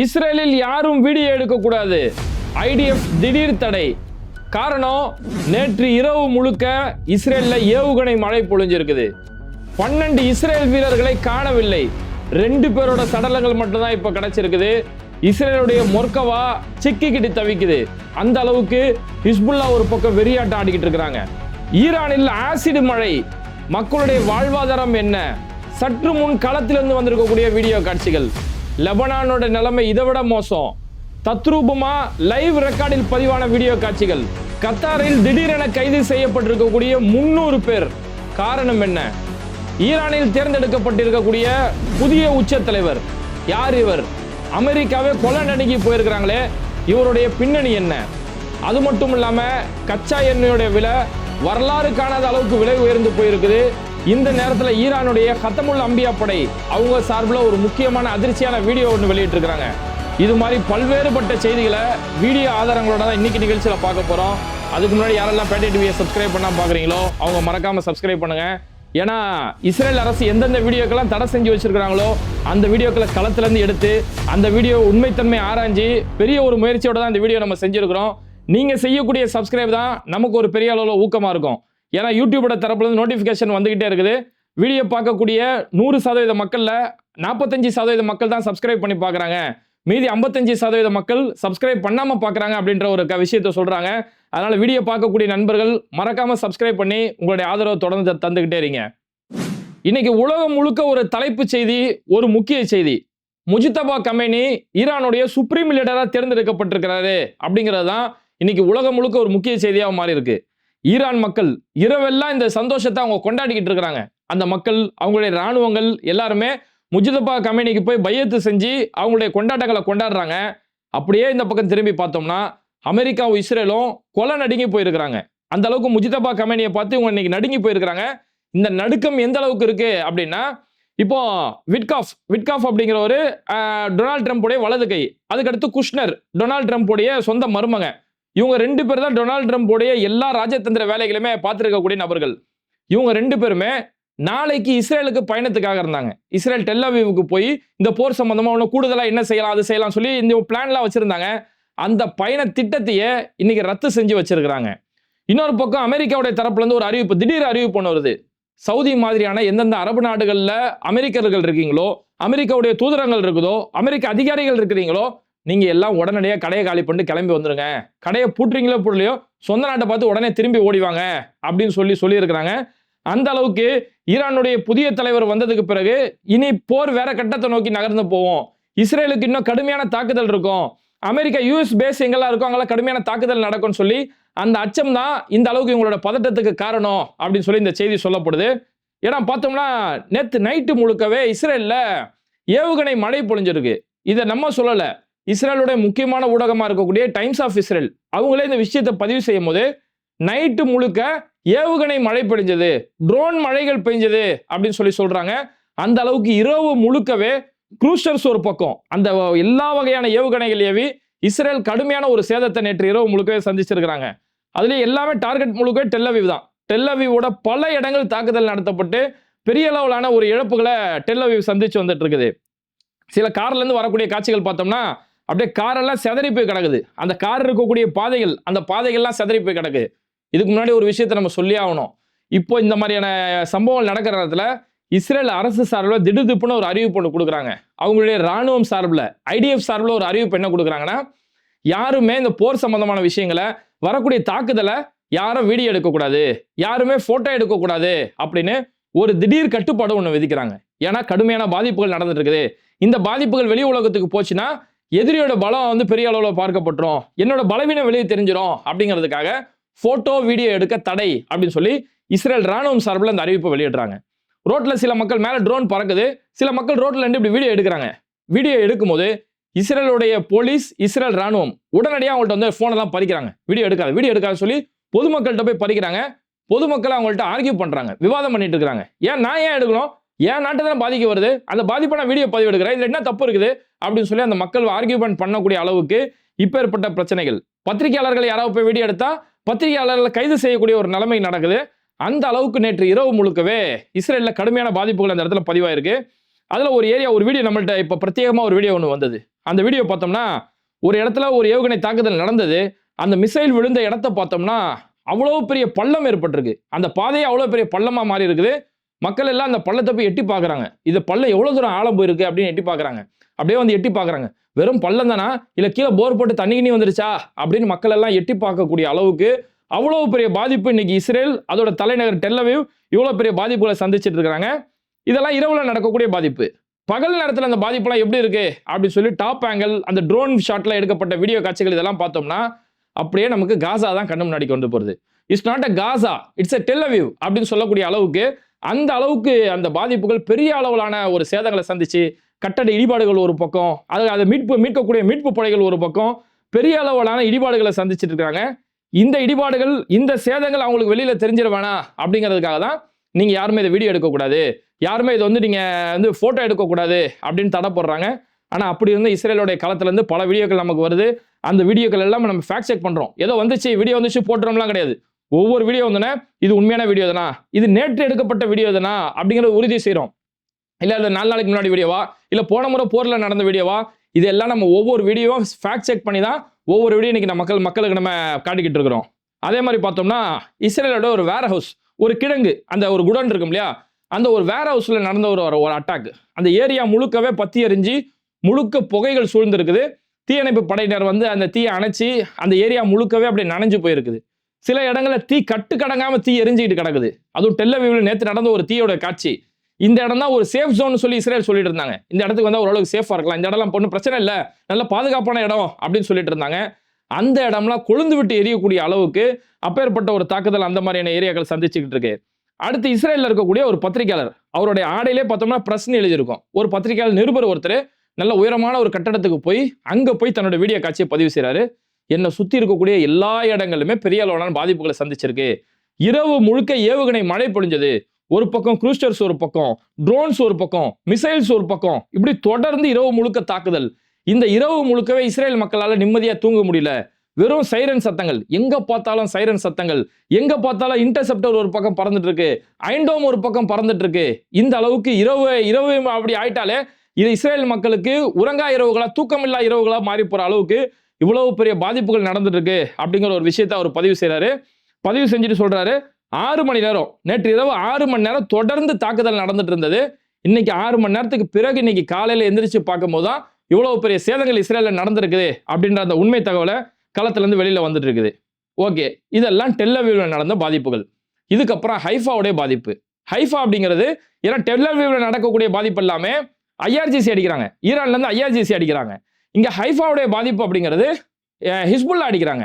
இஸ்ரேலில் யாரும் வீடியோ எடுக்கக்கூடாது. ஐடிஎஃப் திடீர் தடை. காரணம், நேற்று இரவு முழுக்க இஸ்ரேல்ல ஏவுகணை மழை பொழிஞ்சிருக்குது. 12 இஸ்ரேல் வீரர்களை காணவில்லை. 2 பேரோட சடலங்கள் மட்டும்தான் இப்ப கிடைச்சிருக்குது. இஸ்ரேலுடைய மொர்கவா சிக்கிக்கிட்டு தவிக்குது. அந்த அளவுக்கு ஹிஸ்புல்லா ஒரு பக்கம் வெறியாட்டம் ஆடிக்கிட்டு இருக்கிறாங்க. ஈரானில் ஆசிட் மழை. மக்களுடைய வாழ்வாதாரம் என்ன? சற்று முன் களத்திலிருந்து வந்திருக்கக்கூடிய வீடியோ காட்சிகள். லெபனானோட நிலைமை இதை விட மோசம். தத்ரூபமா லைவ் ரெக்கார்டில் பதிவான வீடியோ காட்சிகள். கத்தாரில் திடீரென கைது செய்யப்பட்டிருக்கக்கூடிய 300 பேர். காரணம் என்ன? ஈரானில் தேர்ந்தெடுக்கப்பட்டிருக்கக்கூடிய புதிய உச்ச தலைவர் யார் இவர்? அமெரிக்காவே கொலை நடுங்கி போயிருக்கிறாங்களே, இவருடைய பின்னணி என்ன? அது மட்டும் இல்லாம கச்சா எண்ணெயோட விலை வரலாறு காணாத அளவுக்கு விலை உயர்ந்து போயிருக்குது. இந்த நேரத்தில் ஈரானுடைய ஹத்தமுல் அம்பியா படை அவங்க சார்பில் ஒரு முக்கியமான அதிர்ச்சியான வீடியோ ஒன்று வெளியிட்டு இருக்காங்க. இது மாதிரி பல்வேறுபட்ட செய்திகளை வீடியோ ஆதாரங்களோட தான் இன்னைக்கு நிகழ்ச்சியில பார்க்க போறோம். அதுக்கு முன்னாடி யாரெல்லாம் பேட்டை டிவியை சப்ஸ்கிரைப் பண்ணாம பாக்குறீங்களோ அவங்க மறக்காம சப்ஸ்கிரைப் பண்ணுங்க. ஏன்னா இஸ்ரேல் அரசு எந்தெந்த வீடியோக்கெல்லாம் தடை செஞ்சு வச்சிருக்காங்களோ அந்த வீடியோக்களை களத்துல இருந்து எடுத்து அந்த வீடியோ உண்மைத்தன்மை ஆராய்ஞ்சு பெரிய ஒரு முயற்சியோட தான் இந்த வீடியோ நம்ம செஞ்சிருக்கிறோம். நீங்க செய்யக்கூடிய சப்ஸ்கிரைப் தான் நமக்கு ஒரு பெரிய அளவில் ஊக்கமா இருக்கும். ஏன்னா யூடியூபோட தரப்புல இருந்து நோட்டிபிகேஷன் வந்துகிட்டே இருக்குது. வீடியோ பார்க்கக்கூடிய 100% மக்கள்ல 45% மக்கள் தான் சப்ஸ்கிரைப் பண்ணி பார்க்குறாங்க. மீதி 55% மக்கள் சப்ஸ்கிரைப் பண்ணாம பார்க்குறாங்க அப்படின்ற ஒரு விஷயத்த சொல்றாங்க. அதனால வீடியோ பார்க்கக்கூடிய நண்பர்கள் மறக்காம சப்ஸ்கிரைப் பண்ணி உங்களுடைய ஆதரவை தொடர்ந்து தந்துகிட்டே இருங்க. இன்னைக்கு உலகம் முழுக்க ஒரு தலைப்பு செய்தி, ஒரு முக்கிய செய்தி. முஜ்தபா கமேனி ஈரானுடைய சுப்ரீம் லீடரா தேர்ந்தெடுக்கப்பட்டிருக்கிறாரு அப்படிங்கிறது தான் இன்னைக்கு உலகம் முழுக்க ஒரு முக்கிய செய்தியாக மாறி இருக்கு. ஈரான் மக்கள் இரவெல்லாம் இந்த சந்தோஷத்தை அவங்க கொண்டாடிக்கிட்டு இருக்கிறாங்க. அந்த மக்கள், அவங்களுடைய இராணுவங்கள் எல்லாருமே முஜ்தபா கமேனிக்கு போய் பையத்து செஞ்சு அவங்களுடைய கொண்டாட்டங்களை கொண்டாடுறாங்க. அப்படியே இந்த பக்கம் திரும்பி பார்த்தோம்னா அமெரிக்காவும் இஸ்ரேலும் கொலை நடுங்கி போயிருக்கிறாங்க. அந்த அளவுக்கு முஜ்தபா கமேனியை பார்த்து இவங்க இன்னைக்கு நடுங்கி போயிருக்கிறாங்க. இந்த நடுக்கம் எந்த அளவுக்கு இருக்கு அப்படின்னா, இப்போ விட்காஃப் அப்படிங்கிற ஒரு டொனால்ட் ட்ரம்ப்புடைய வலது கை, அதுக்கடுத்து குஷ்னர் டொனால்ட் ட்ரம்ப்புடைய சொந்த மருமக, இவங்க 2 பேர் தான் டொனால்ட் ட்ரம்ப்புடைய எல்லா ராஜதந்திர வேலைகளுமே பார்த்துருக்கக்கூடிய நபர்கள். இவங்க 2 பேருமே நாளைக்கு இஸ்ரேலுக்கு பயணத்துக்காக இருந்தாங்க. இஸ்ரேல் டெல் அவீவுக்கு போய் இந்த போர் சம்பந்தமா ஒன்று கூடுதலா என்ன செய்யலாம் அது செய்யலாம் சொல்லி இந்த பிளான்லாம் வச்சிருந்தாங்க. அந்த பயண திட்டத்தையே இன்னைக்கு ரத்து செஞ்சு வச்சிருக்கிறாங்க. இன்னொரு பக்கம் அமெரிக்காவுடைய தரப்புல இருந்து ஒரு அறிவிப்பு, திடீர் அறிவிப்பு ஒன்று வருது. சவுதி மாதிரியான எந்தெந்த அரபு நாடுகள்ல அமெரிக்கர்கள் இருக்கீங்களோ, அமெரிக்காவுடைய தூதரங்கள் இருக்குதோ, அமெரிக்க அதிகாரிகள் இருக்கிறீங்களோ, நீங்க எல்லாம் உடனடியாக கடையை காலி பண்ணிட்டு கிளம்பி வந்துருங்க. கடையை பூட்டுறீங்களோ போடலையோ சொந்த நாட்டை பார்த்து உடனே திரும்பி ஓடிவாங்க அப்படின்னு சொல்லியிருக்கிறாங்க. அந்த அளவுக்கு ஈரானுடைய புதிய தலைவர் வந்ததுக்கு பிறகு இனி போர் வேற கட்டத்தை நோக்கி நகர்ந்து போவோம். இஸ்ரேலுக்கு இன்னும் கடுமையான தாக்குதல் இருக்கும். அமெரிக்கா யூஎஸ் பேஸ் எங்கெல்லாம் இருக்கும் அங்கெல்லாம் கடுமையான தாக்குதல் நடக்கும்னு சொல்லி அந்த அச்சம் தான் இந்த அளவுக்கு இவங்களோட பதட்டத்துக்கு காரணம் அப்படின்னு சொல்லி இந்த செய்தி சொல்லப்படுது. ஏன்னா பார்த்தோம்னா நேற்று நைட்டு முழுக்கவே இஸ்ரேல்ல ஏவுகணை மழை பொழிஞ்சிருக்கு. இதை நம்ம சொல்லல, இஸ்ரேலுடைய முக்கியமான ஊடகமா இருக்கக்கூடிய டைம்ஸ் ஆஃப் இஸ்ரேல் அவங்களே இந்த விஷயத்தை பதிவு செய்யும் போது நைட்டு முழுக்க ஏவுகணை மழை பெய்ஞ்சது, ட்ரோன் மழைகள் பெய்ஞ்சது அப்படின்னு சொல்லி சொல்றாங்க. அந்த அளவுக்கு இரவு முழுக்கவே க்ரூசர்ஸ் ஒரு பக்கம் அந்த எல்லா வகையான ஏவுகணைகள் ஏவி இஸ்ரேல் கடுமையான ஒரு சேதத்தை நேற்று இரவு முழுக்கவே சந்திச்சிருக்கிறாங்க. அதுலயே எல்லாமே டார்கெட் முழுக்கவே டெல் அவீவ் தான். டெல் அவீவோட பல இடங்கள் தாக்குதல் நடத்தப்பட்டு பெரிய அளவிலான ஒரு இழப்புகளை டெல் அவீவ் சந்திச்சு வந்துட்டு இருக்குது. சில கார்ல இருந்து வரக்கூடிய காட்சிகள் பார்த்தோம்னா அப்படியே காரெல்லாம் செதறி போய் கிடக்குது. அந்த கார் இருக்கக்கூடிய பாதைகள், அந்த பாதைகள்லாம் செதறி போய் கிடக்கு. இதுக்கு முன்னாடி ஒரு விஷயத்தை நம்ம சொல்லி ஆகணும். இப்போ இந்த மாதிரியான சம்பவங்கள் நடக்கிற நேரத்தில் இஸ்ரேல் அரசு சார்பில் திடுதிப்புன்னு ஒரு அறிவிப்பு ஒன்று கொடுக்குறாங்க. அவங்களுடைய ராணுவம் சார்பில், ஐடிஎஃப் சார்பில் ஒரு அறிவிப்பு என்ன கொடுக்குறாங்கன்னா, யாருமே இந்த போர் சம்பந்தமான விஷயங்களை, வரக்கூடிய தாக்குதலை யாரும் வீடியோ எடுக்கக்கூடாது, யாருமே போட்டோ எடுக்கக்கூடாது அப்படின்னு ஒரு திடீர் கட்டுப்பாடு ஒன்று விதிக்கிறாங்க. ஏன்னா கடுமையான பாதிப்புகள் நடந்துட்டு இருக்குது. இந்த பாதிப்புகள் வெளி உலகத்துக்கு போச்சுன்னா எதிரியோட பலம் பெரிய அளவில் பார்க்கப்பட்டுரும், என்னோட பலவீனம் வெளியே தெரிஞ்சிடும் அப்படிங்கிறதுக்காக போட்டோ வீடியோ எடுக்க தடை அப்படின்னு சொல்லி இஸ்ரேல் ராணுவம் சார்பில் அந்த அறிவிப்பை வெளியிடுறாங்க. ரோட்ல சில மக்கள் மேல ட்ரோன் பறக்குது, சில மக்கள் ரோட்ல இருந்து இப்படி வீடியோ எடுக்கிறாங்க. வீடியோ எடுக்கும்போது இஸ்ரேலுடைய போலீஸ், இஸ்ரேல் ராணுவம் உடனடியாக அவங்கள்ட்ட போனெல்லாம் பறிக்கிறாங்க. வீடியோ எடுக்காது சொல்லி பொதுமக்கள்கிட்ட போய் பறிக்கிறாங்க. பொதுமக்கள் அவங்கள்ட்ட ஆர்கியூ பண்றாங்க, விவாதம் பண்ணிட்டு இருக்காங்க. நான் ஏன் எடுக்கணும், என் நாட்டை தான் பாதிக்க வருது, அந்த பாதிப்பான வீடியோ பதிவு எடுக்கிறேன், இதுல என்ன தப்பு இருக்குது அப்படின்னு சொல்லி அந்த மக்கள் ஆர்கியூமெண்ட் பண்ணக்கூடிய அளவுக்கு இப்ப ஏற்பட்ட பிரச்சனைகள். பத்திரிகையாளர்கள் யாராவது போய் வீடியோ எடுத்தா பத்திரிகையாளர்களை கைது செய்யக்கூடிய ஒரு நிலைமை நடக்குது. அந்த அளவுக்கு நேற்று இரவு முழுக்கவே இஸ்ரேல்ல கடுமையான பாதிப்புகள் அந்த இடத்துல பதிவாயிருக்கு. அதில் ஒரு ஏரியா ஒரு வீடியோ நம்மள்ட்ட இப்போ பிரத்யேகமாக ஒரு வீடியோ ஒன்று வந்தது. அந்த வீடியோ பார்த்தோம்னா ஒரு இடத்துல ஒரு ஏவுகணை தாக்குதல் நடந்தது. அந்த மிசைல் விழுந்த இடத்த பார்த்தோம்னா அவ்வளோ பெரிய பள்ளம் ஏற்பட்டிருக்கு. அந்த பாதையே அவ்வளோ பெரிய பள்ளமாக மாறி இருக்குது. மக்கள் எல்லாம் அந்த பள்ளத்தை போய் எட்டி பார்க்குறாங்க. இது பள்ளம் எவ்வளோ தூரம் ஆழம் போயிருக்கு அப்படின்னு எட்டி பார்க்குறாங்க. அப்படியே வந்து எட்டி பார்க்குறாங்க. வெறும் பள்ளம் தானா, இல்லை கீழே போர் போட்டு தண்ணி கிண்ணி வந்துருச்சா அப்படின்னு மக்கள் எல்லாம் எட்டி பார்க்கக்கூடிய அளவுக்கு அவ்வளோ பெரிய பாதிப்பு இன்னைக்கு இஸ்ரேல் அதோட தலைநகர் டெல் அவீவ் இவ்வளோ பெரிய பாதிப்புகளை சந்திச்சுட்டு இருக்காங்க. இதெல்லாம் இரவுல நடக்கக்கூடிய பாதிப்பு. பகல் நேரத்தில் அந்த பாதிப்புலாம் எப்படி இருக்கு அப்படின்னு சொல்லி டாப் ஆங்கிள் அந்த ட்ரோன் ஷாட்ல எடுக்கப்பட்ட வீடியோ காட்சிகள் இதெல்லாம் பார்த்தோம்னா அப்படியே நமக்கு காசா தான் கண்ணு முன்னாடி கொண்டு போறது. It's not a Gaza, it's a Tel Aviv அப்படின்னு சொல்லக்கூடிய அளவுக்கு அந்த அளவுக்கு அந்த பாதிப்புகள் பெரிய அளவிலான ஒரு சேதங்களை சந்திச்சு கட்டட இடிபாடுகள் ஒரு பக்கம், அதை மீட்கக்கூடிய மீட்பு படைகள் ஒரு பக்கம் பெரிய அளவிலான இடிபாடுகளை சந்திச்சுட்டு இருக்காங்க. இந்த இடிபாடுகள் இந்த சேதங்கள் அவங்களுக்கு வெளியில தெரிஞ்சிட வேணாம் அப்படிங்கிறதுக்காக தான் நீங்க யாருமே இதை வீடியோ எடுக்கக்கூடாது, யாருமே இதை வந்து நீங்க வந்து போட்டோ எடுக்கக்கூடாது அப்படின்னு தடை போடுறாங்க. ஆனா அப்படி இருந்து இஸ்ரேலோட களத்துல இருந்து பல வீடியோக்கள் நமக்கு வருது. அந்த வீடியோக்கள் எல்லாம் நம்ம ஃபேக்ட் செக் பண்றோம். ஏதோ வந்துச்சு வீடியோ வந்துச்சு போட்டுறோம்லாம் கிடையாது. ஒவ்வொரு வீடியோ வந்தோன்னே இது உண்மையான வீடியோ தானா, இது நேற்று எடுக்கப்பட்ட வீடியோ தானா அப்படிங்கிறத உறுதி செய்யறோம். இல்ல அது 4 நாளைக்கு முன்னாடி வீடியோவா, இல்ல போன முறை போர்ல நடந்த வீடியோவா, இதெல்லாம் நம்ம ஒவ்வொரு வீடியோவும் ஃபேக்ட் செக் பண்ணி தான் ஒவ்வொரு வீடியோ இன்னைக்கு மக்களுக்கு நம்ம காட்டிக்கிட்டு இருக்கிறோம். அதே மாதிரி பார்த்தோம்னா இஸ்ரேலோட ஒரு வேர் ஹவுஸ், ஒரு கிடங்கு, அந்த ஒரு குடோன் இருக்கும் இல்லையா, அந்த ஒரு வேர் ஹவுஸ்ல நடந்த ஒரு அட்டாக். அந்த ஏரியா முழுக்கவே பத்தி எரிஞ்சு முழுக்க புகைகள் சூழ்ந்திருக்குது. தீயணைப்பு படையினர் வந்து அந்த தீயை அணைச்சி அந்த ஏரியா முழுக்கவே அப்படி நனைஞ்சு போயிருக்குது. சில இடங்கள்ல தீ கட்டுக்கடங்காம தீ எரிஞ்சுக்கிட்டு கிடக்குது. அதுவும் டெல் அவீவ்ல நேற்று நடந்த ஒரு தீயோட காட்சி. இந்த இடம் தான் ஒரு சேஃப் ஜோன் சொல்லி இஸ்ரேல் சொல்லிட்டு இருந்தாங்க. இந்த இடத்துக்கு வந்தா ஓரளவுக்கு சேஃபா இருக்கலாம், இந்த இடம்லாம் ஒன்றும் பிரச்சனை இல்லை, நல்ல பாதுகாப்பான இடம் அப்படின்னு சொல்லிட்டு இருந்தாங்க. அந்த இடம்லாம் கொழுந்து விட்டு எரியக்கூடிய அளவுக்கு அப்பேற்பட்ட ஒரு தாக்குதல் அந்த மாதிரியான ஏரியாக்கள் சந்திச்சுக்கிட்டு இருக்கு. அடுத்து இஸ்ரேலில் இருக்கக்கூடிய ஒரு பத்திரிகையாளர், அவருடைய ஆடையிலே பார்த்தோம்னா பிரஸ்ன்னு எழுதியிருக்கும். ஒரு பத்திரிகையாளர் நிருபர் ஒருத்தர் நல்ல உயரமான ஒரு கட்டடத்துக்கு போய் அங்க போய் தன்னோட வீடியோ காட்சியை பதிவு செய்யறாரு. என்னை சுத்தி இருக்கக்கூடிய எல்லா இடங்களுமே பெரிய அளவிலான பாதிப்புகளை சந்திச்சிருக்கு. இரவு முழுக்க ஏவுகணை மழை பொழிஞ்சது. ஒரு பக்கம் க்ரூஸ்டர்ஸ், ஒரு பக்கம் ட்ரோன்ஸ், ஒரு பக்கம் மிசைல்ஸ், ஒரு பக்கம் இப்படி தொடர்ந்து இரவு முழுக்க தாக்குதல். இந்த இரவு முழுக்கவே இஸ்ரேல் மக்களால நிம்மதியா தூங்க முடியல. வெறும் சைரன் சத்தங்கள், எங்க பார்த்தாலும் சைரன் சத்தங்கள், எங்க பார்த்தாலும் இன்டர்செப்டர் ஒரு பக்கம் பறந்துட்டு இருக்கு, அயன்டோம் ஒரு பக்கம் பறந்துட்டு இருக்கு. இந்த அளவுக்கு இரவு அப்படி ஆயிட்டாலே இது இஸ்ரேல் மக்களுக்கு உறங்கா இரவுகளா, தூக்கமில்லா இரவுகளா மாறி போற அளவுக்கு இவ்வளவு பெரிய பாதிப்புகள் நடந்துட்டு இருக்கு அப்படிங்கிற ஒரு விஷயத்தை அவர் பதிவு செய்யறாரு. பதிவு செஞ்சுட்டு சொல்றாரு, 6 மணி நேரம், நேற்று இரவு 6 மணி நேரம் தொடர்ந்து தாக்குதல் நடந்துட்டு இருந்தது. இன்னைக்கு 6 மணி நேரத்துக்கு பிறகு இன்னைக்கு காலையில எந்திரிச்சு பார்க்கும் போதுதான் இவ்வளவு பெரிய சேதங்கள் இஸ்ரேல்ல நடந்திருக்குது அப்படின்ற அந்த உண்மை தகவலை களத்துல இருந்து வெளியில வந்துட்டு இருக்குது. ஓகே, இதெல்லாம் டெல் அவீவ்ல நடந்த பாதிப்புகள். இதுக்கப்புறம் ஹைஃபாவுடைய பாதிப்பு. ஹைஃபா அப்படிங்கிறது ஏன்னா டெல் அவீவ்ல நடக்கக்கூடிய பாதிப்பு எல்லாமே ஐஆர்ஜிசி அடிக்கிறாங்க, ஈரான்ல இருந்து ஐஆர்ஜிசி அடிக்கிறாங்க. இங்க ஹைஃபாவுடைய பாதிப்பு அப்படிங்கிறது ஹிஸ்புல்லா அடிக்கிறாங்க.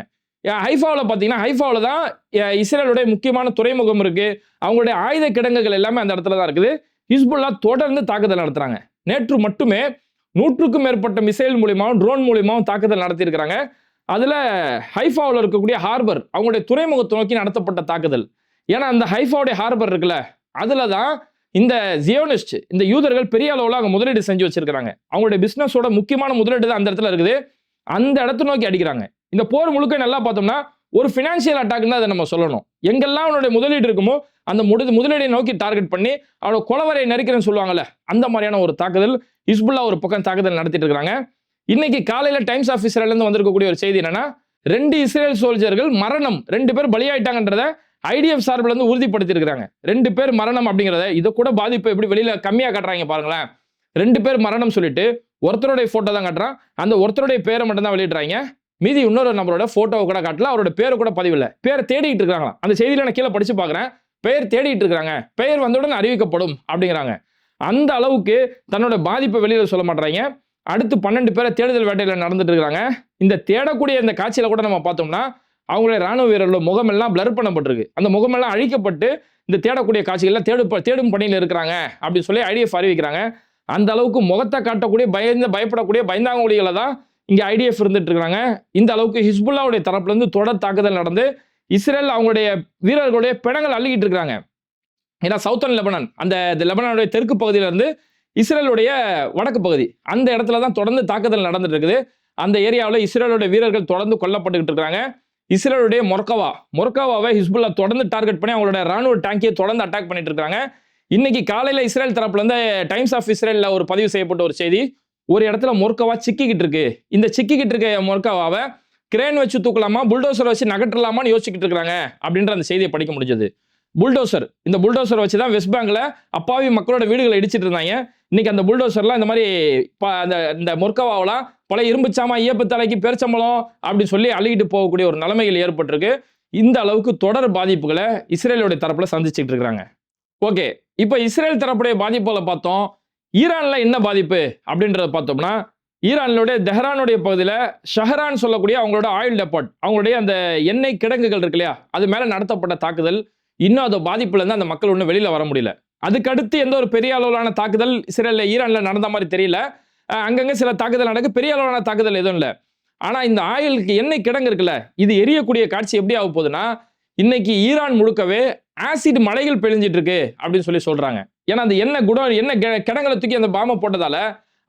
ஹைஃபாவில் பார்த்தீங்கன்னா ஹைஃபாவில் தான் இஸ்ரேலுடைய முக்கியமான துறைமுகம் இருக்கு, அவங்களுடைய ஆயுத கிடங்குகள் எல்லாமே அந்த இடத்துல தான் இருக்குது. ஹிஸ்புல்லா தொடர்ந்து தாக்குதல் நடத்துறாங்க. நேற்று மட்டுமே 100க்கும் மேற்பட்ட மிசைல் மூலியமாவும் ட்ரோன் மூலியமாவும் தாக்குதல் நடத்தியிருக்கிறாங்க. அதுல ஹைஃபாவில் இருக்கக்கூடிய ஹார்பர், அவங்களுடைய துறைமுகத்தை நோக்கி நடத்தப்பட்ட தாக்குதல். ஏன்னா அந்த ஹைஃபாவுடைய ஹார்பர் இருக்குல்ல, அதுல தான் இந்த ஜியோனிஸ்ட், இந்த யூதர்கள் பெரிய அளவில் அங்கே முதலீடு செஞ்சு வச்சிருக்காங்க. அவங்களுடைய பிசினஸோட முக்கியமான முதலீடு தான் அந்த இடத்துல இருக்குது. அந்த இடத்தை நோக்கி அடிக்கிறாங்க. இந்த போர் முழுக்க நல்லா பார்த்தோம்னா ஒரு பினான்சியல் அட்டாக் தான் அதை நம்ம சொல்லணும். எங்கெல்லாம் அவனுடைய முதலீடு இருக்குமோ அந்த முதலீடை நோக்கி டார்கெட் பண்ணி அவனோட கொலவரை நெருக்கிறேன்னு சொல்லுவாங்கல்ல, அந்த மாதிரியான ஒரு தாக்குதல் ஹிஸ்புல்லா ஒரு பக்கம் தாக்குதல் நடத்திட்டு இருக்காங்க. இன்னைக்கு காலையில டைம்ஸ் ஆஃப் இஸ்ரேல்ல இருந்து வந்திருக்கக்கூடிய ஒரு செய்தி என்னன்னா, 2 இஸ்ரேல் சோல்ஜர்கள் மரணம், 2 பேர் பலியாயிட்டாங்கன்றத ஐடிஎஃப் சார்பில் வந்து உறுதிப்படுத்தி இருக்காங்க. 2 பேர் மரணம் அப்படிங்கிறத இதை கூட பாதிப்பு எப்படி வெளியில கம்மியா காட்டுறாங்க பாருங்களேன். 2 பேர் மரணம் சொல்லிட்டு ஒருத்தருடைய போட்டோ தான் காட்டுறான், அந்த ஒருத்தருடைய பேரை மட்டும் தான் வெளியிடுறாங்க. மீதி இன்னொரு நபரோட போட்டோவை கூட காட்டல, அவரோட பேரை கூட பதிவில்ல. பேரை தேடிட்டு இருக்காங்களா, அந்த செய்தியில நான் கீழே படிச்சு பாக்குறேன். பெயர் தேடிட்டு இருக்காங்க, பெயர் வந்தவுடன் அறிவிக்கப்படும் அப்படிங்கிறாங்க. அந்த அளவுக்கு தன்னோட பாதிப்பை வெளியில சொல்ல மாட்டாங்க. அடுத்து 12 பேரை தேடுதல் வேட்டையில நடந்துட்டு இருக்காங்க. இந்த தேடக்கூடிய இந்த காட்சியில கூட நம்ம பார்த்தோம்னா அவங்களுடைய ராணுவ வீரர்களோட முகமெல்லாம் பிளர் பண்ணப்பட்டிருக்கு. அந்த முகமெல்லாம் அழிக்கப்பட்டு இந்த தேடக்கூடிய காட்சிகள்லாம் தேடும் பணியில் இருக்கிறாங்க அப்படின்னு சொல்லி ஐடிஎஃப் அறிவிக்கிறாங்க. அந்த அளவுக்கு முகத்தை காட்டக்கூடிய பயப்படக்கூடிய பயந்தாங்கொழிகளை தான் இங்க ஐடிஎஃப் இருந்துட்டு இருக்காங்க. இந்த அளவுக்கு ஹிஸ்புல்லாவுடைய தரப்புல இருந்து தொடர் தாக்குதல் நடந்து இஸ்ரேல் அவங்களுடைய வீரர்களுடைய பிணங்கள் அள்ளிக்கிட்டு இருக்காங்க. ஏன்னா சவுத்தர்ன் லெபனான், அந்த லெபனானுடைய தெற்கு பகுதியில இருந்து இஸ்ரேலுடைய வடக்கு பகுதி, அந்த இடத்துல தான் தொடர்ந்து தாக்குதல் நடந்துட்டு இருக்குது. அந்த ஏரியாவில் இஸ்ரேலுடைய வீரர்கள் தொடர்ந்து கொல்லப்பட்டுக்கிட்டு இருக்காங்க. இஸ்ரேலுடைய மொர்கவாவை ஹிஸ்புல்லா தொடர்ந்து டார்கெட் பண்ணி அவங்களுடைய ராணுவ டேங்கியை தொடர்ந்து அட்டாக் பண்ணிட்டு இருக்காங்க. இன்னைக்கு காலையில இஸ்ரேல் தரப்புல இருந்து டைம்ஸ் ஆஃப் இஸ்ரேல்ல ஒரு பதிவு செய்யப்பட்ட ஒரு செய்தி, ஒரு இடத்துல மொர்க்கவா சிக்கிக்கிட்டு இருக்கு. இந்த சிக்கிக்கிட்டு இருக்க மொர்க்கவாவை கிரேன் வச்சு தூக்கலாமா, புல்டோசர் வச்சு நகற்றலாமான்னு யோசிச்சுக்கிட்டு இருக்காங்க அப்படின்ற அந்த செய்தியை படிக்க முடிஞ்சது. புல்டோசர், இந்த புல்டோசர் வச்சு தான் வெஸ்ட் பேங்க்ல அப்பாவி மக்களோட வீடுகளை இடிச்சிட்டு இருந்தாங்க. இன்னைக்கு அந்த புல்டோசர்லாம் இந்த மாதிரி இந்த மொர்க்கவாவெல்லாம் பல இரும்புச்சாமா, ஈயப்பு தலைக்கு பேரிச்சம்பளம் அப்படின்னு சொல்லி அள்ளிக்கிட்டு போகக்கூடிய ஒரு நிலைமைகள் ஏற்பட்டிருக்கு. இந்த அளவுக்கு தொடர் பாதிப்புகளை இஸ்ரேலுடைய தரப்புல சந்திச்சுட்டு இருக்காங்க. ஓகே, இப்போ இஸ்ரேல் தரப்புடைய பாதிப்புகளை பார்த்தோம். ஈரான்ல என்ன பாதிப்பு அப்படின்றத பார்த்தோம்னா, ஈரானுடைய தெஹ்ரானுடைய பகுதியில் ஷஹரான் சொல்லக்கூடிய அவங்களோட ஆயில் டெபார்ட், அவங்களுடைய அந்த எண்ணெய் கிடங்குகள் இருக்கு இல்லையா, அது மேல நடத்தப்பட்ட தாக்குதல் இன்னும் அந்த பாதிப்புல இருந்து அந்த மக்கள் ஒன்றும் வெளியில வர முடியல. அதுக்கடுத்து எந்த ஒரு பெரிய அளவிலான தாக்குதல் இஸ்ரேல்ல ஈரான்ல நடந்த மாதிரி தெரியல. அங்கங்க சில தாக்குதல் நடக்கு, பெரிய அளவிலான தாக்குதல் எதுவும் இல்லை. ஆனா இந்த ஆயிலுக்கு எண்ணெய் கிடங்கு இருக்குல்ல, இது எரியக்கூடிய காட்சி எப்படி ஆக போகுதுன்னா, இன்னைக்கு ஈரான் முழுக்கவே ஆசிட் மலைகள் பெழிஞ்சிட்டு இருக்கு அப்படின்னு சொல்லி சொல்றாங்க. ஏன்னா அந்த எண்ணெய் கிடங்களை தூக்கி அந்த பாம்பை போட்டதால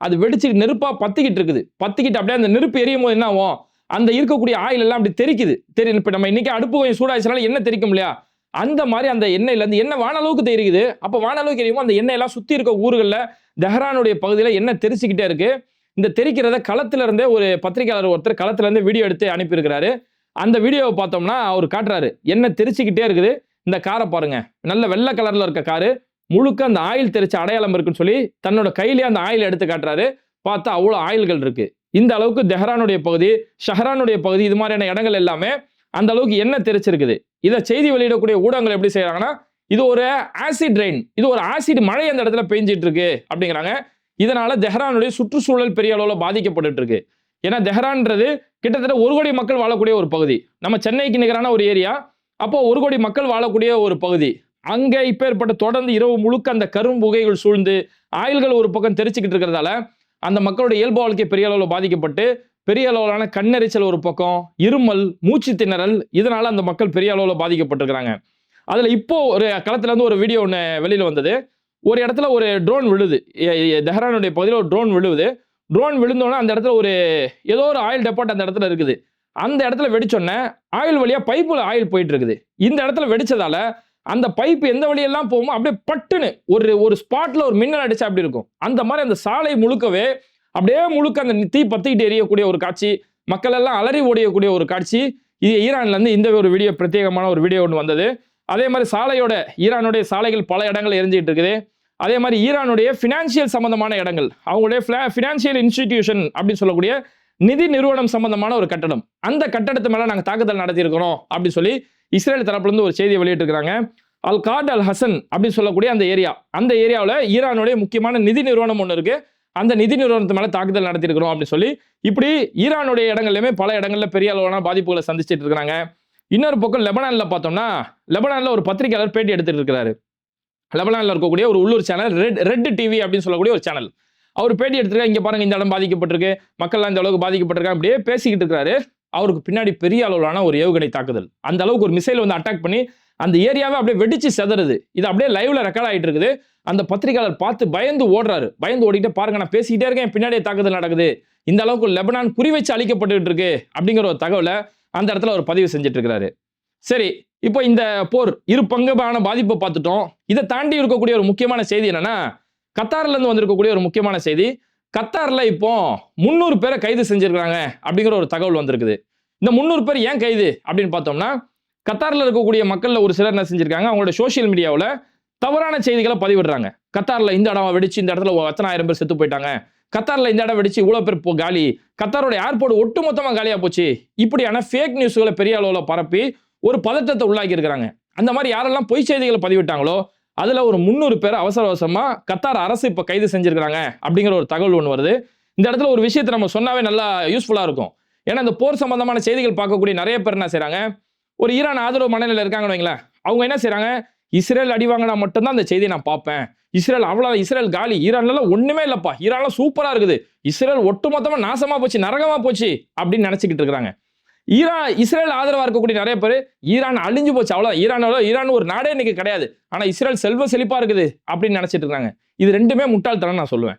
அது வெடிச்சுட்டு நெருப்பா பத்திக்கிட்டு இருக்குது. பத்திக்கிட்டு அப்படியே அந்த நெருப்பு எரியும் போது என்ன ஆகும், அந்த இருக்கக்கூடிய ஆயில் எல்லாம் அப்படி தெரிக்குது. இப்ப நம்ம இன்னைக்கு அடுப்பு கொஞ்சம் சூடாச்சுனால எண்ணெய் தெரிக்கும் இல்லையா, அந்த மாதிரி அந்த எண்ணெயில இருந்து எண்ணெய் வானளவுக்கு தெரியுது. அப்ப வானளவுக்கு எரியும் அந்த எண்ணெய் எல்லாம் சுத்தி இருக்க ஊர்களில் தெஹ்ரானுடைய பகுதியில் எண்ணெய் தெரிச்சுக்கிட்டே இருக்கு. இந்த தெரிக்கிறத களத்துல இருந்தே ஒரு பத்திரிகையாளர் ஒருத்தர் களத்துல இருந்து வீடியோ எடுத்து அனுப்பியிருக்கிறாரு. அந்த வீடியோவை பார்த்தோம்னா அவர் காட்டுறாரு, எண்ணெய் தெரிச்சுக்கிட்டே இருக்குது. இந்த காரை பாருங்க, நல்ல வெள்ளை கலர்ல இருக்க காரு, முழுக்க அந்த ஆயில் தெரிச்ச அடையாளம் இருக்குன்னு சொல்லி தன்னோட கையிலேயே அந்த ஆயில் எடுத்து காட்டுறாரு. பார்த்தா அவ்வளோ ஆயில்கள் இருக்கு. இந்த அளவுக்கு தெஹ்ரானுடைய பகுதி, ஷஹரானுடைய பகுதி, இது மாதிரியான இடங்கள் எல்லாமே அந்த அளவுக்கு எண்ணெய் தெரிச்சிருக்குது. இதை செய்தி வெளியிடக்கூடிய ஊடகங்கள் எப்படி செய்யறாங்கன்னா, இது ஒரு ஆசிட் ரெயின், இது ஒரு ஆசிட் மழை அந்த இடத்துல பெஞ்சிட்டு இருக்கு அப்படிங்கிறாங்க. இதனால தெஹ்ரானுடைய சுற்றுச்சூழல் பெரிய அளவில் பாதிக்கப்பட்டு இருக்கு. ஏன்னா தெஹ்ரான்ன்றது கிட்டத்தட்ட 1 கோடி மக்கள் வாழக்கூடிய ஒரு பகுதி. நம்ம சென்னைக்கு நிகரான ஒரு ஏரியா. அப்போ 1 கோடி மக்கள் வாழக்கூடிய ஒரு பகுதி. அங்க இப்ப ஏற்பட்ட தொடர்ந்து இரவு முழுக்க அந்த கரும்புகைகள் சூழ்ந்து ஆயில்கள் ஒரு பக்கம் தெரிச்சுக்கிட்டு இருக்கிறதால அந்த மக்களுடைய இயல்பு வாழ்க்கை பெரிய அளவில் பாதிக்கப்பட்டு, பெரிய அளவிலான கண்ணெரிச்சல் ஒரு பக்கம், இருமல், மூச்சு திணறல், இதனால அந்த மக்கள் பெரிய அளவில் பாதிக்கப்பட்டிருக்கிறாங்க. அதுல இப்போ ஒரு களத்துல இருந்து ஒரு வீடியோ ஒன்று வெளியில வந்தது. ஒரு இடத்துல ஒரு ட்ரோன் விழுது, தெஹ்ரானுடைய பகுதியில் ஒரு ட்ரோன் விழுவுது. ட்ரோன் விழுந்தோன்னா அந்த இடத்துல ஏதோ ஒரு ஆயில் டெபார்ட் அந்த இடத்துல இருக்குது. அந்த இடத்துல வெடிச்சோன்னே ஆயில் வழியா பைப்புல ஆயில் போயிட்டு இருக்குது. இந்த இடத்துல வெடிச்சதால அந்த பைப் எந்த வழியெல்லாம் போகுமோ அப்படியே பட்டுன்னு ஒரு ஸ்பாட்ல ஒரு மின்னல் அடிச்சா அப்படி இருக்கும். அந்த மாதிரி அந்த சாலை முழுக்கவே அப்படியே முழுக்க அந்த தீ பத்திக்கிட்டு எரியக்கூடிய ஒரு காட்சி, மக்கள் எல்லாம் அலறி ஓடியக்கூடிய ஒரு காட்சி. இது ஈரான்ல இருந்து இந்த ஒரு வீடியோ, பிரத்யேகமான ஒரு வீடியோ ஒன்று வந்தது. அதே மாதிரி ஈரானுடைய சாலைகள் பல இடங்கள் எரிஞ்சிட்டு இருக்குது. அதே மாதிரி ஈரானுடைய பினான்சியல் சம்பந்தமான இடங்கள், அவங்களுடைய பினான்சியல் இன்ஸ்டிடியூஷன் அப்படின்னு சொல்லக்கூடிய நிதி நிறுவனம் சம்பந்தமான ஒரு கட்டடம், அந்த கட்டடத்து மேல நாங்கள் தாக்குதல் நடத்தியிருக்கிறோம் அப்படின்னு சொல்லி இஸ்ரேல் தரப்புல இருந்து ஒரு செய்தியை வெளியிட்டிருக்கிறாங்க. அல் காட் அல் ஹசன் அப்படின்னு சொல்லக்கூடிய அந்த ஏரியாவில் ஈரானுடைய முக்கியமான நிதி நிறுவனம் ஒன்று இருக்கு. அந்த நிதி நிறுவனத்து மேல தாக்குதல் நடத்தியிருக்கிறோம் அப்படின்னு சொல்லி இப்படி ஈரானுடைய இடங்கள்லையுமே பல இடங்கள்ல பெரிய அளவான பாதிப்புகளை சந்திச்சுட்டு இருக்கிறாங்க. இன்னொரு பக்கம் லெபனான்ல பார்த்தோம்னா, லெபனான்ல ஒரு பத்திரிகையாளர் பேட்டி எடுத்துட்டு இருக்கிறாரு. லெபனான்ல இருக்கக்கூடிய ஒரு உள்ளூர் சேனல், ரெட் டிவி அப்படின்னு சொல்லக்கூடிய ஒரு சேனல், அவர் பேட்டி எடுத்துருக்காரு. இங்க பாருங்க, இந்த இடம் பாதிக்கப்பட்டிருக்கு, மக்கள்லாம் இந்த அளவுக்கு பாதிக்கப்பட்டிருக்காங்க அப்படியே பேசிக்கிட்டு இருக்காரு. அவருக்கு பின்னாடி பெரிய அளவிலான ஒரு ஏவுகணை தாக்குதல், அந்த அளவுக்கு ஒரு மிசைல் வந்து அட்டாக் பண்ணி அந்த ஏரியாவை அப்படியே வெடிச்சு செதறுது. இது அப்படியே லைவ்ல ரெக்கார்ட் ஆகிட்டு இருக்குது. அந்த பத்திரிகையாளர் பார்த்து பயந்து ஓடுறாரு. பயந்து ஓடிக்கிட்டே, பாருங்க நான் பேசிக்கிட்டே இருக்கேன், பின்னாடியே தாக்குதல் நடக்குது, இந்த அளவுக்கு லெபனான் குறி வச்சு அழிக்கப்பட்டு இருக்கு அப்படிங்கிற ஒரு தகவலை அந்த இடத்துல ஒரு பதிவு செஞ்சுட்டு இருக்கிறாரு. சரி, இப்போ இந்த போர் இரு பங்குமான பாதிப்பை பார்த்துட்டோம். இதை தாண்டி இருக்கக்கூடிய ஒரு முக்கியமான செய்தி என்னன்னா, கத்தார்ல இருந்து வந்திருக்கக்கூடிய ஒரு முக்கியமான செய்தி. கத்தார்ல இப்போ 300 பேரை கைது செஞ்சிருக்காங்க அப்படிங்கிற ஒரு தகவல் வந்திருக்குது. இந்த 300 பேர் ஏன் கைது அப்படின்னு பார்த்தோம்னா, கத்தார்ல இருக்கக்கூடிய மக்கள்ல ஒரு சிலர் என்ன செஞ்சிருக்காங்க, அவங்களோட சோசியல் மீடியாவில் தவறான செய்திகளை பதிவிடுறாங்க. கத்தார்ல இந்த இடம் வெடிச்சு இந்த இடத்துல 10,000 பேர் செத்து போயிட்டாங்க, கத்தார்ல இந்த இடம் வெடிச்சு இவ்வளவு பேர் காலி, கத்தாரோட ஏர்போர்ட் ஒட்டு மொத்தமா காலியா போச்சு, இப்படியான ஃபேக் நியூஸ்களை பெரிய அளவில் பரப்பி ஒரு பதட்டத்தை உள்ளாக்கி இருக்கிறாங்க. அந்த மாதிரி யாரெல்லாம் பொய் செய்திகளை பதிவிட்டாங்களோ அதுல ஒரு 300 பேர் அவசரமா கத்தார் அரசு இப்ப கைது செஞ்சிருக்காங்க அப்படிங்கிற ஒரு தகவல் ஒன்று வருது. இந்த இடத்துல ஒரு விஷயத்தை நம்ம சொன்னாவே நல்லா யூஸ்ஃபுல்லா இருக்கும். ஏன்னா இந்த போர் சம்பந்தமான செய்திகள் பார்க்கக்கூடிய நிறைய பேர் என்ன செய்றாங்க, ஒரு ஈரான் ஆதரவு மனநிலையில் இருக்காங்கன்னு வைங்களேன், அவங்க என்ன செய்றாங்க, இஸ்ரேல் அடி வாங்கினா மட்டும்தான் அந்த செய்தியை நான் பார்ப்பேன், இஸ்ரேல் காலி, ஈரான்ல ஒண்ணுமே இல்லப்பா, ஈரான்ல சூப்பரா இருக்குது, இஸ்ரேல் ஒட்டுமொத்தமா நாசமா போச்சு, நரகமா போச்சு அப்படின்னு நினைச்சுக்கிட்டு இருக்காங்க. இஸ்ரேல் ஆதரவா இருக்கக்கூடிய நிறைய பேர் ஈரான் அழிஞ்சு போச்சு, அவ்வளவு ஈரான் ஒரு நாடே இன்னைக்கு கிடையாது, ஆனா இஸ்ரேல் செல்வ செழிப்பா இருக்குது அப்படின்னு நினைச்சிட்டு இருக்காங்க. இது ரெண்டுமே முட்டாள்தனம் நான் சொல்லுவேன்.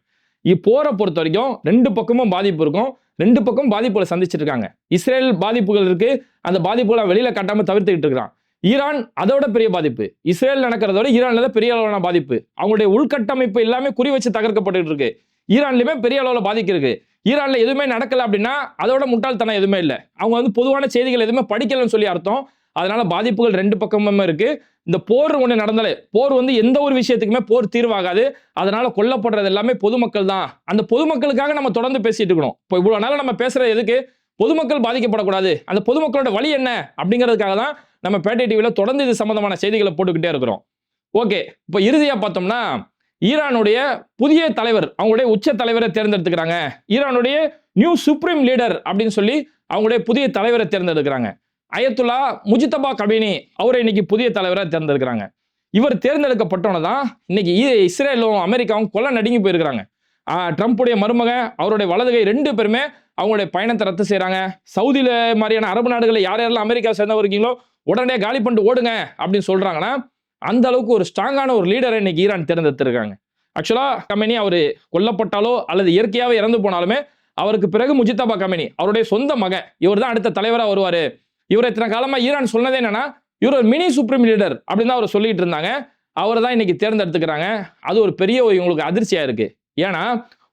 போரை பொறுத்த வரைக்கும் 2 பக்கமும் பாதிப்பு இருக்கும், 2 பக்கம் பாதிப்புகளை சந்திச்சிட்டு இருக்காங்க. இஸ்ரேல் பாதிப்புகள் இருக்கு, அந்த பாதிப்புகளை வெளியில காட்டாம தவிர்த்துக்கிட்டு இருக்கான். ஈரான் அதோட பெரிய பாதிப்பு. இஸ்ரேல் நடக்கிறதோட ஈரான்ல தான் பெரிய அளவான பாதிப்பு. அவங்களுடைய உள்கட்டமைப்பு எல்லாமே குறி வச்சு தகர்க்கப்பட்டு இருக்கு. ஈரான்லயுமே பெரிய அளவுல பாதிக்கு இருக்கு. ஈரான்ல எதுவுமே நடக்கல அப்படின்னா அதோட முட்டாள்தனம் எதுவுமே இல்லை. அவங்க வந்து பொதுவான செய்திகள் எதுவுமே படிக்கலன்னு சொல்லி அர்த்தம். அதனால பாதிப்புகள் ரெண்டு பக்கமுமே இருக்கு. இந்த போர் ஒண்ணு நடந்தாலே, போர் வந்து எந்த ஒரு விஷயத்துக்குமே போர் தீர்வாகாது. அதனால கொல்லப்படுறது எல்லாமே பொதுமக்கள் தான். அந்த பொதுமக்களுக்காக நம்ம தொடர்ந்து பேசிட்டு இருக்கணும். இப்போ இவ்வளவு நாளா நம்ம பேசுறது எதுக்கு? பொதுமக்கள் பாதிக்கப்படக்கூடாது. அந்த பொதுமக்களோட வழி என்ன அப்படிங்கிறதுக்காக தான் நம்ம பேட்டை டிவில தொடர்ந்து இது சம்பந்தமான செய்திகளை போட்டுக்கிட்டே இருக்கிறோம். ஓகே, இப்போ இறுதியா பார்த்தோம்னா ஈரானுடைய புதிய தலைவர், அவங்களுடைய உச்ச தலைவரை தேர்ந்தெடுத்துக்கிறாங்க. ஈரானுடைய நியூ சுப்ரீம் லீடர் அப்படின்னு சொல்லி அவங்களுடைய புதிய தலைவரை தேர்ந்தெடுக்கிறாங்க. அயத்துல்லா முஜ்தபா கமீனி அவரை இன்னைக்கு புதிய தலைவரை தேர்ந்தெடுக்கிறாங்க. இவர் தேர்ந்தெடுக்கப்பட்டோன்னு தான் இன்னைக்கு இஸ்ரேலும் அமெரிக்காவும் கொலை நடுங்கி போயிருக்கிறாங்க. ட்ரம்ப்புடைய மருமகன், அவருடைய வலதுகை ரெண்டு பேருமே அவங்களுடைய பயணத்தை ரத்து செய்யறாங்க. சவுதியில மாதிரியான அரபு நாடுகளில் யார் யாரெல்லாம் அமெரிக்கா சேர்ந்தவர் இருக்கீங்களோ உடனே காலி பண்ணிட்டு ஓடுங்க அப்படின்னு சொல்றாங்கன்னா, அந்த அளவுக்கு ஒரு ஸ்ட்ராங்கான ஒரு லீடரை இன்னைக்கு ஈரான் தேர்ந்தெடுத்திருக்காங்க. ஆக்சுவலா கமேனி அவர் கொல்லப்பட்டாலோ அல்லது இயற்கையாவே இறந்து போனாலுமே அவருக்கு பிறகு முஜ்தபா கமேனி அவருடைய சொந்த மகன், இவர் தான் அடுத்த தலைவரா வருவாரு. இவர் இத்தனை காலமா ஈரான் சொன்னதே என்னன்னா இவர் ஒரு மினி சுப்ரீம் லீடர் அப்படின்னு தான் அவர் சொல்லிட்டு இருந்தாங்க. அவர் தான் இன்னைக்கு தேர்ந்தெடுத்துக்கிறாங்க. அது ஒரு பெரிய இவங்களுக்கு அதிர்ச்சியா இருக்கு. ஏன்னா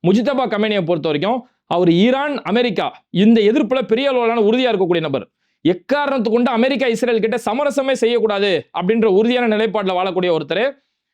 முஜ்தபா கமேனியை பொறுத்த வரைக்கும் அவர் ஈரான் அமெரிக்கா இந்த எதிர்ப்புல பெரிய அளவிலான உறுதியா இருக்கக்கூடிய நபர். எக்காரணத்து கொண்டு அமெரிக்கா இஸ்ரேல் கிட்ட சமரசமே செய்யக்கூடாது அப்படின்ற உறுதியான நிலைப்பாட்டில் வாழக்கூடிய ஒருத்தர்.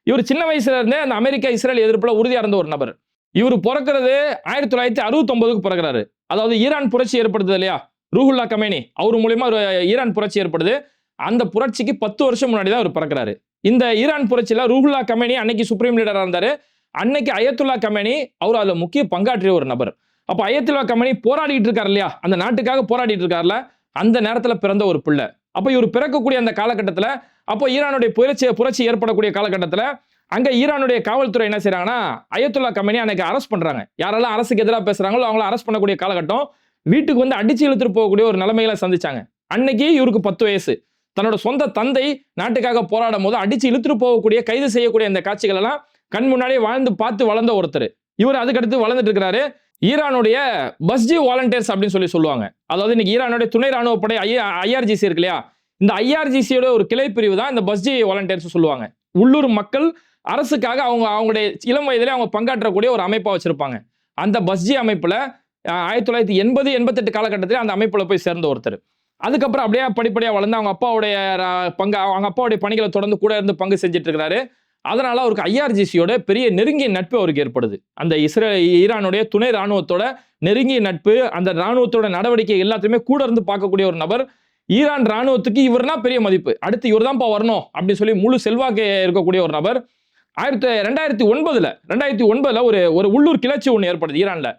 இவர் சின்ன வயசுல இருந்தே அந்த அமெரிக்கா இஸ்ரேல் எதிர்ப்புல உறுதியா இருந்த ஒரு நபர். இவர் பிறக்கிறது 1969 பிறக்கிறாரு. அதாவது ஈரான் புரட்சி ஏற்படுது இல்லையா, ரூஹுல்லா கமேனி அவர் மூலமா ஈரான் புரட்சி ஏற்படுது. அந்த புரட்சிக்கு 10 வருஷம் முன்னாடி தான் அவர் பிறக்கிறாரு. இந்த ஈரான் புரட்சியில ரூஹுல்லா கமேனி அன்னைக்கு சுப்ரீம் லீடரா இருந்தாரு. அன்னைக்கு அயத்துல்லா கமேனி அவர் அதுல முக்கிய பங்காற்றிய ஒரு நபர். அப்ப அயத்துல்லா கமேனி போராடிட்டு இருக்காரு இல்லையா, அந்த நாட்டுக்காக போராடிட்டு இருக்காருல, அந்த நேரத்துல பிறந்த ஒரு பிள்ளை. அப்ப இவர் பிறக்கக்கூடிய அந்த காலகட்டத்துல, அப்போ ஈரானுடைய புரட்சி ஏற்படக்கூடிய காலகட்டத்துல அங்க ஈரானுடைய காவல்துறை என்ன செய்யறாங்கன்னா அயத்துல்லா கமேனி அன்னைக்கு அரெஸ்ட் பண்றாங்க. யாரெல்லாம் அரசுக்கு எதிராக பேசுறாங்களோ அவங்கள அரெஸ்ட் பண்ணக்கூடிய காலகட்டம். வீட்டுக்கு வந்து அடிச்சு இழுத்துட்டு போகக்கூடிய ஒரு நிலைமைகளை சந்திச்சாங்க. அன்னைக்கு இவருக்கு 10 வயசு. தன்னோட சொந்த தந்தை நாட்டுக்காக போராடும் போது அடிச்சு இழுத்துட்டு போகக்கூடிய கைது செய்யக்கூடிய இந்த காட்சிகள் எல்லாம் கண் முன்னாடியே வாழ்ந்து பார்த்து வளர்ந்த ஒருத்தர். இவர் அதுக்கடுத்து வளர்ந்துட்டு இருக்கிறாரு. ஈரானுடைய பஸ்ஜி வாலண்டியர்ஸ் அப்படின்னு சொல்லுவாங்க. அதாவது இன்னைக்கு ஈரானுடைய துணை ராணுவ படை ஐஆர்ஜிசி இருக்கு இல்லையா, இந்த ஐஆர்ஜிசியோட ஒரு கிளை பிரிவு தான் இந்த பஸ்ஜி வாலண்டியர்ஸ் சொல்லுவாங்க. உள்ளூர் மக்கள் அரசுக்காக அவங்களுடைய இளம் வயதிலே அவங்க பங்காற்றக்கூடிய ஒரு அமைப்பா வச்சிருப்பாங்க. அந்த பஸ்ஜி அமைப்புல 1980, 88 காலகட்டத்தில் அந்த அமைப்புல போய் சேர்ந்த ஒருத்தர். அதுக்கப்புறம் அப்படியே படிப்படியா வளர்ந்து அவங்க அப்பாவுடைய பணிகளை தொடர்ந்து கூட இருந்து பங்கு செஞ்சுட்டு இருக்கிறாரு. அதனால அவருக்கு ஐஆர்ஜிசியோட பெரிய நெருங்கிய நட்பு அவருக்கு ஏற்படுது. அந்த ஈரானுடைய துணை ராணுவத்தோட நெருங்கிய நட்பு, அந்த ராணுவத்தோட நடவடிக்கை எல்லாத்தையுமே கூட இருந்து பார்க்கக்கூடிய ஒரு நபர். ஈரான் ராணுவத்துக்கு இவர்னா பெரிய மதிப்பு. அடுத்து இவர் தான்ப்பா வரணும் அப்படின்னு சொல்லி முழு செல்வாக்கு இருக்கக்கூடிய ஒரு நபர். 2009 ஒரு உள்ளூர் கிளர்ச்சி ஒன்று ஏற்படுது ஈரான்ல.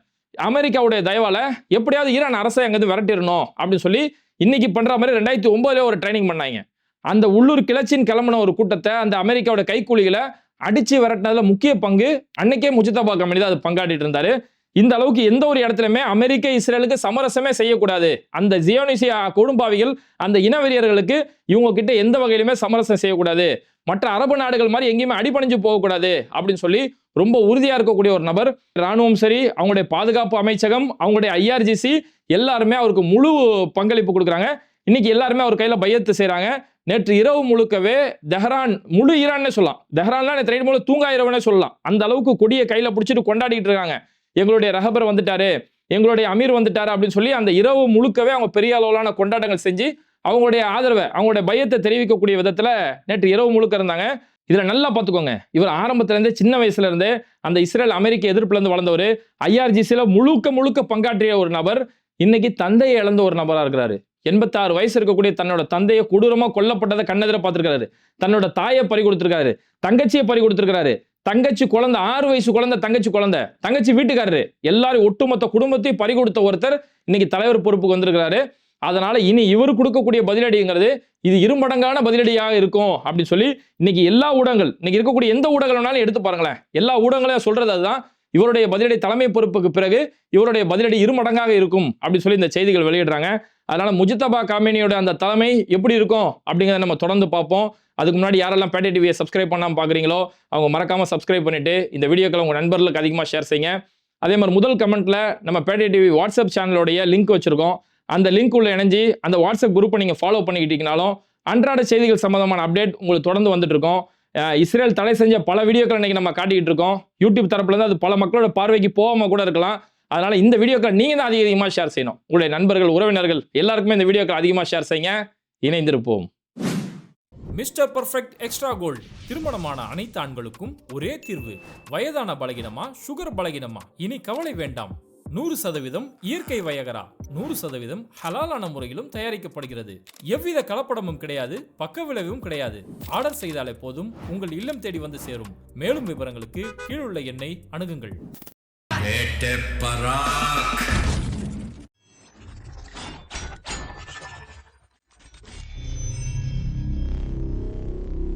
அமெரிக்காவுடைய தயவால எப்படியாவது ஈரான் அரசை அங்கிருந்து விரட்டிடணும் அப்படின்னு சொல்லி இன்னைக்கு பண்ற மாதிரி 2009 ஒரு ட்ரைனிங் பண்ணாங்க. அந்த உள்ளூர் கிளர்ச்சியின் கிளம்பின ஒரு கூட்டத்தை அந்த அமெரிக்காவோட கைக்கூலிகளை அடிச்சு விரட்டினதுல முக்கிய பங்கு அன்னைக்கே முஜ்தபா கமேனி தான் அது பங்காடிட்டு இருந்தாரு. இந்த அளவுக்கு எந்த ஒரு இடத்துலயுமே அமெரிக்க இஸ்ரேலுக்கு சமரசமே செய்யக்கூடாது, அந்த ஜியோனிசிய கொடும்பாவிகள் அந்த இனவெறியர்களுக்கு இவங்க கிட்ட எந்த வகையிலுமே சமரசம் செய்யக்கூடாது, மற்ற அரபு நாடுகள் மாதிரி எங்கேயுமே அடிபணிஞ்சு போகக்கூடாது அப்படின்னு சொல்லி ரொம்ப உறுதியா இருக்கக்கூடிய ஒரு நபர். ராணுவம் சரி, அவங்களுடைய பாதுகாப்பு அமைச்சகம், அவங்களுடைய ஐஆர்ஜிசி எல்லாருமே அவருக்கு முழு பங்களிப்பு கொடுக்குறாங்க. இன்னைக்கு எல்லாருமே அவர் கையில பையத்து செய்யறாங்க. நேற்று இரவு முழுக்கவே தெஹ்ரான், முழு ஈரான்னே சொல்லலாம், தெஹ்ரான்லாம் நேற்று இரவு முழு தூங்கா இரவுனே சொல்லலாம், அந்த அளவுக்கு கொடியை கையில பிடிச்சிட்டு கொண்டாடிட்டு இருக்காங்க. எங்களுடைய ரஹபர் வந்துட்டாரு, எங்களுடைய அமீர் வந்துட்டாரு அப்படின்னு சொல்லி அந்த இரவு முழுக்கவே அவங்க பெரிய அளவிலான கொண்டாட்டங்கள் செஞ்சு அவங்களுடைய ஆதரவை, அவங்களுடைய பயத்தை தெரிவிக்கக்கூடிய விதத்துல நேற்று இரவு முழுக்க இருந்தாங்க. இதுல நல்லா பாத்துக்கோங்க, இவர் ஆரம்பத்துல இருந்தே சின்ன வயசுல இருந்தே அந்த இஸ்ரேல் அமெரிக்க எதிர்ப்புல இருந்து வளர்ந்தவர், ஐஆர்ஜிசில முழுக்க பங்காற்றிய ஒரு நபர். இன்னைக்கு தந்தையை இழந்த ஒரு நபரா இருக்கிறாரு. 86 வயசு இருக்கக்கூடிய தன்னோட தந்தையை கொடூரமா கொல்லப்பட்டதை கண்ணெதிர பார்த்திருக்காரு. தன்னோட தாயை பறி கொடுத்திருக்காரு, தங்கச்சியை பறி கொடுத்திருக்காரு. தங்கச்சி குழந்தை, 6 வயசு குழந்தை, தங்கச்சி வீட்டுக்காரரு, எல்லாரும் ஒட்டுமொத்த குடும்பத்தையும் பறி கொடுத்த ஒருத்தர் இன்னைக்கு தலைவர் பொறுப்புக்கு வந்திருக்கிறாரு. அதனால இனி இவர் கொடுக்கக்கூடிய பதிலடிங்கிறது இது இருமடங்கான பதிலடியாக இருக்கும் அப்படின்னு சொல்லி இன்னைக்கு எல்லா ஊடகங்கள், இன்னைக்கு இருக்கக்கூடிய எந்த ஊடகங்களாலும் எடுத்து பாருங்களேன், எல்லா ஊடகங்களையும் சொல்றது அதுதான். இவருடைய பதிலடி தலைமை பொறுப்புக்கு பிறகு இவருடைய பதிலடி இருமடங்காக இருக்கும் அப்படின்னு சொல்லி இந்த செய்திகள் வெளியிடுறாங்க. அதனால முஜ்தபா கமேனியோட அந்த தலைமை எப்படி இருக்கும் அப்படிங்கிறத நம்ம தொடர்ந்து பார்ப்போம். அதுக்கு முன்னாடி யாரெல்லாம் பேட்டை டிவியை சப்ஸ்கிரைப் பண்ணாமல் பார்க்குறீங்களோ அவங்க மறக்காம சப்ஸ்கிரைப் பண்ணிட்டு இந்த வீடியோக்களை உங்கள் நண்பர்களுக்கு அதிகமாக ஷேர் செய்யுங்க. அதே மாதிரி முதல் கமெண்ட்ல நம்ம பேட்டை டிவி வாட்ஸ்அப் சேனலோடைய லிங்க் வச்சிருக்கோம். அந்த லிங்க் உள்ள இணைஞ்சி அந்த வாட்ஸ்அப் குரூப்பை நீங்கள் ஃபாலோ பண்ணிக்கிட்டீங்கனாலும் அன்றாட செய்திகள் சம்பந்தமான அப்டேட் உங்களுக்கு தொடர்ந்து வந்துட்டு இருக்கோம். இஸ்ரேல் தடை செஞ்ச பல வீடியோக்கள் இன்னைக்கு நம்ம காட்டிக்கிட்டு இருக்கோம். யூடியூப் தரப்புல இருந்து அது பல மக்களோட பார்வைக்கு போகாம கூட இருக்கலாம். அதனால இந்த வீடியோக்கள் நீங்க தான் அதிகமாக ஷேர் செய்யணும். உங்களுடைய நண்பர்கள், உறவினர்கள் எல்லாருக்குமே இந்த வீடியோக்கள் அதிகமாக ஷேர் செய்யுங்க. இணைந்திருப்போம். Mister perfect extra gold. திருமணமான அனைத்து ஆண்களுக்கும் ஒரே தீர்வு. வயதான பலகினமா, சுகர் பலகினமா, இனி கவலை வேண்டாம். 100% இயற்கை வயகரா, 100% ஹலாலான முறையிலும் தயாரிக்கப்படுகிறது. எவ்வித கலப்படமும் கிடையாது, பக்க விளைவும் கிடையாது. ஆர்டர் செய்தாலே போதும், உங்கள் இல்லம் தேடி வந்து சேரும். மேலும் விவரங்களுக்கு கீழுள்ள எண்ணை அணுகுங்கள்.